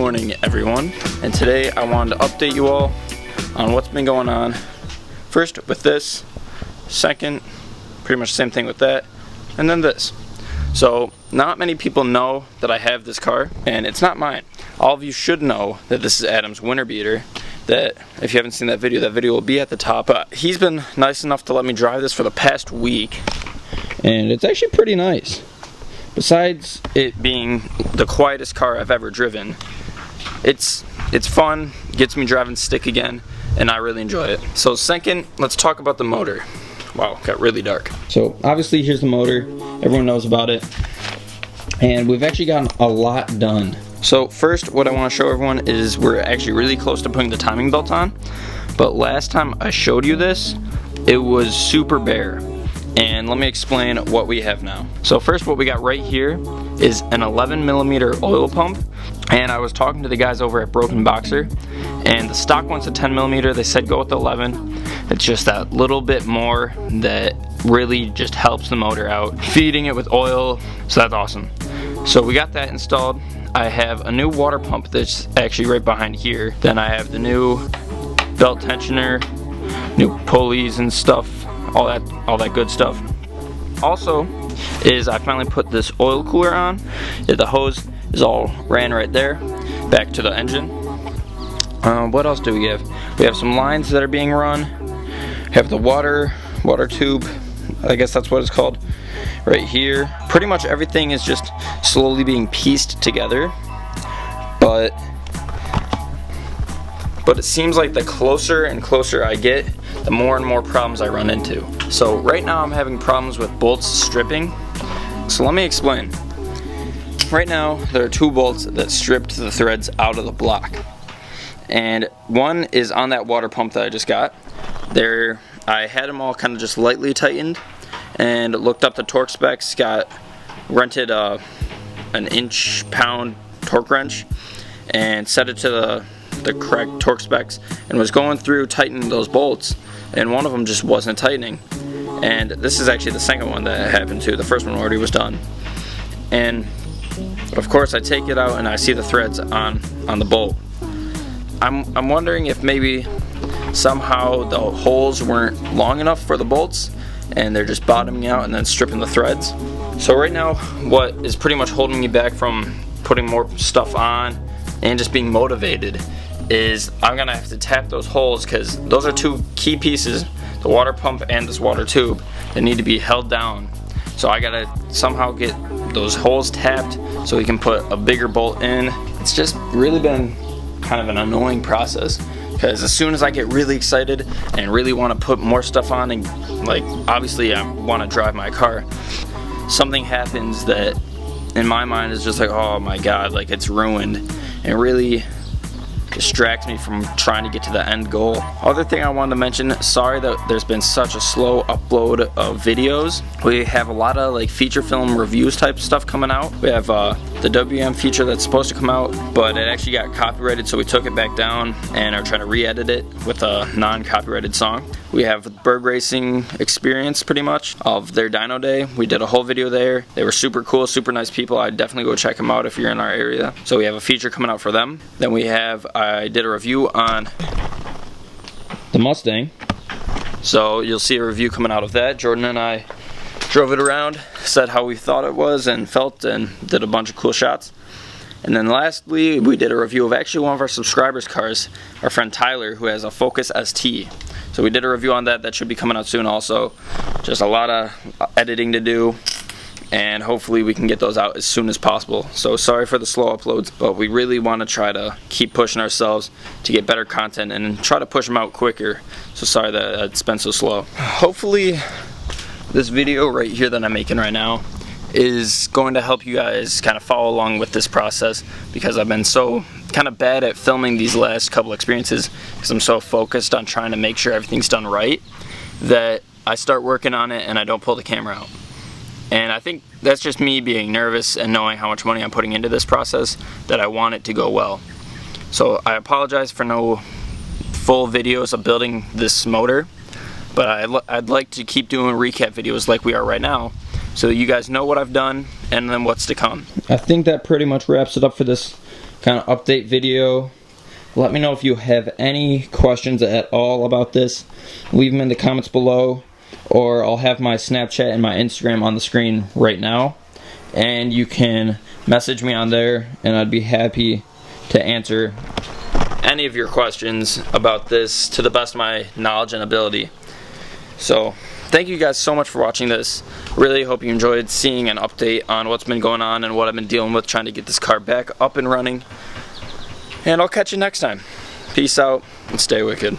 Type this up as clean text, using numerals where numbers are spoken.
morning, everyone, and today I wanted to update you all on what's been going on. First with this, second pretty much the same thing with that, and then this. So not many people know that I have this car, and it's not mine. All of you should know that this is Adam's winter beater, that if you haven't seen that video will be at the top. He's been nice enough to let me drive this for the past week, and it's actually pretty nice. Besides it being the quietest car I've ever driven, it's fun, gets me driving stick again, and I really enjoy it. So second, let's talk about the motor. Wow, got really dark. So obviously here's the motor, everyone knows about it, and we've actually gotten a lot done. So first, what I want to show everyone is we're actually really close to putting the timing belt on, but last time I showed you this, it was super bare. And let me explain what we have now. So first, what we got right here is an 11mm oil pump, and I was talking to the guys over at Broken Boxer, and the stock one's a 10mm. They said go with the 11. It's just that little bit more that really just helps the motor out, feeding it with oil, so that's awesome. So we got that installed. I have a new water pump that's actually right behind here. Then I have the new belt tensioner, new pulleys and stuff, all that good stuff. Also is I finally put this oil cooler on. The hose is all ran right there back to the engine. What else do we have? We have some lines that are being run. We have the water tube, I guess that's what it's called, right here. Pretty much everything is just slowly being pieced together, but it seems like the closer and closer I get, the more and more problems I run into. So right now I'm having problems with bolts stripping. So let me explain. Right now there are two bolts that stripped the threads out of the block. And one is on that water pump that I just got. There, I had them all kind of just lightly tightened and looked up the torque specs, rented an inch-pound torque wrench and set it to the correct torque specs, and was going through tightening those bolts, and one of them just wasn't tightening. And this is actually the second one that happened to. The first one already was done. And of course I take it out and I see the threads on the bolt. I'm wondering if maybe somehow the holes weren't long enough for the bolts and they're just bottoming out and then stripping the threads. So right now what is pretty much holding me back from putting more stuff on and just being motivated is I'm gonna have to tap those holes, because those are two key pieces, the water pump and this water tube, that need to be held down. So I gotta somehow get those holes tapped so we can put a bigger bolt in. It's just really been kind of an annoying process, because as soon as I get really excited and really want to put more stuff on, and like obviously I want to drive my car, something happens that in my mind is just like, oh my god, like it's ruined, and really distracts me from trying to get to the end goal. Other thing I wanted to mention, sorry that there's been such a slow upload of videos. We have a lot of like feature film reviews type stuff coming out. We have the WM feature that's supposed to come out, but it actually got copyrighted, so we took it back down and are trying to re-edit it with a non-copyrighted song. We have Berg Racing experience pretty much of their dyno day. We did a whole video there. They were super cool, super nice people. I'd definitely go check them out if you're in our area. So we have a feature coming out for them. Then we have, I did a review on the Mustang, so you'll see a review coming out of that. Jordan and I drove it around, said how we thought it was and felt, and did a bunch of cool shots. And then lastly, we did a review of actually one of our subscribers' cars, our friend Tyler, who has a Focus ST. So we did a review on that. That should be coming out soon also. Just a lot of editing to do, and hopefully we can get those out as soon as possible. So sorry for the slow uploads, but we really want to try to keep pushing ourselves to get better content and try to push them out quicker. So sorry that it's been so slow. Hopefully this video right here that I'm making right now is going to help you guys kind of follow along with this process, because I've been so kind of bad at filming these last couple experiences because I'm so focused on trying to make sure everything's done right that I start working on it and I don't pull the camera out. And I think that's just me being nervous and knowing how much money I'm putting into this process, that I want it to go well. So I apologize for no full videos of building this motor, but I'd like to keep doing recap videos like we are right now, so you guys know what I've done and then what's to come. I think that pretty much wraps it up for this kind of update video. Let me know if you have any questions at all about this. Leave them in the comments below, or I'll have my Snapchat and my Instagram on the screen right now, and you can message me on there, and I'd be happy to answer any of your questions about this to the best of my knowledge and ability. So thank you guys so much for watching this. Really hope you enjoyed seeing an update on what's been going on and what I've been dealing with trying to get this car back up and running. And I'll catch you next time. Peace out and stay wicked.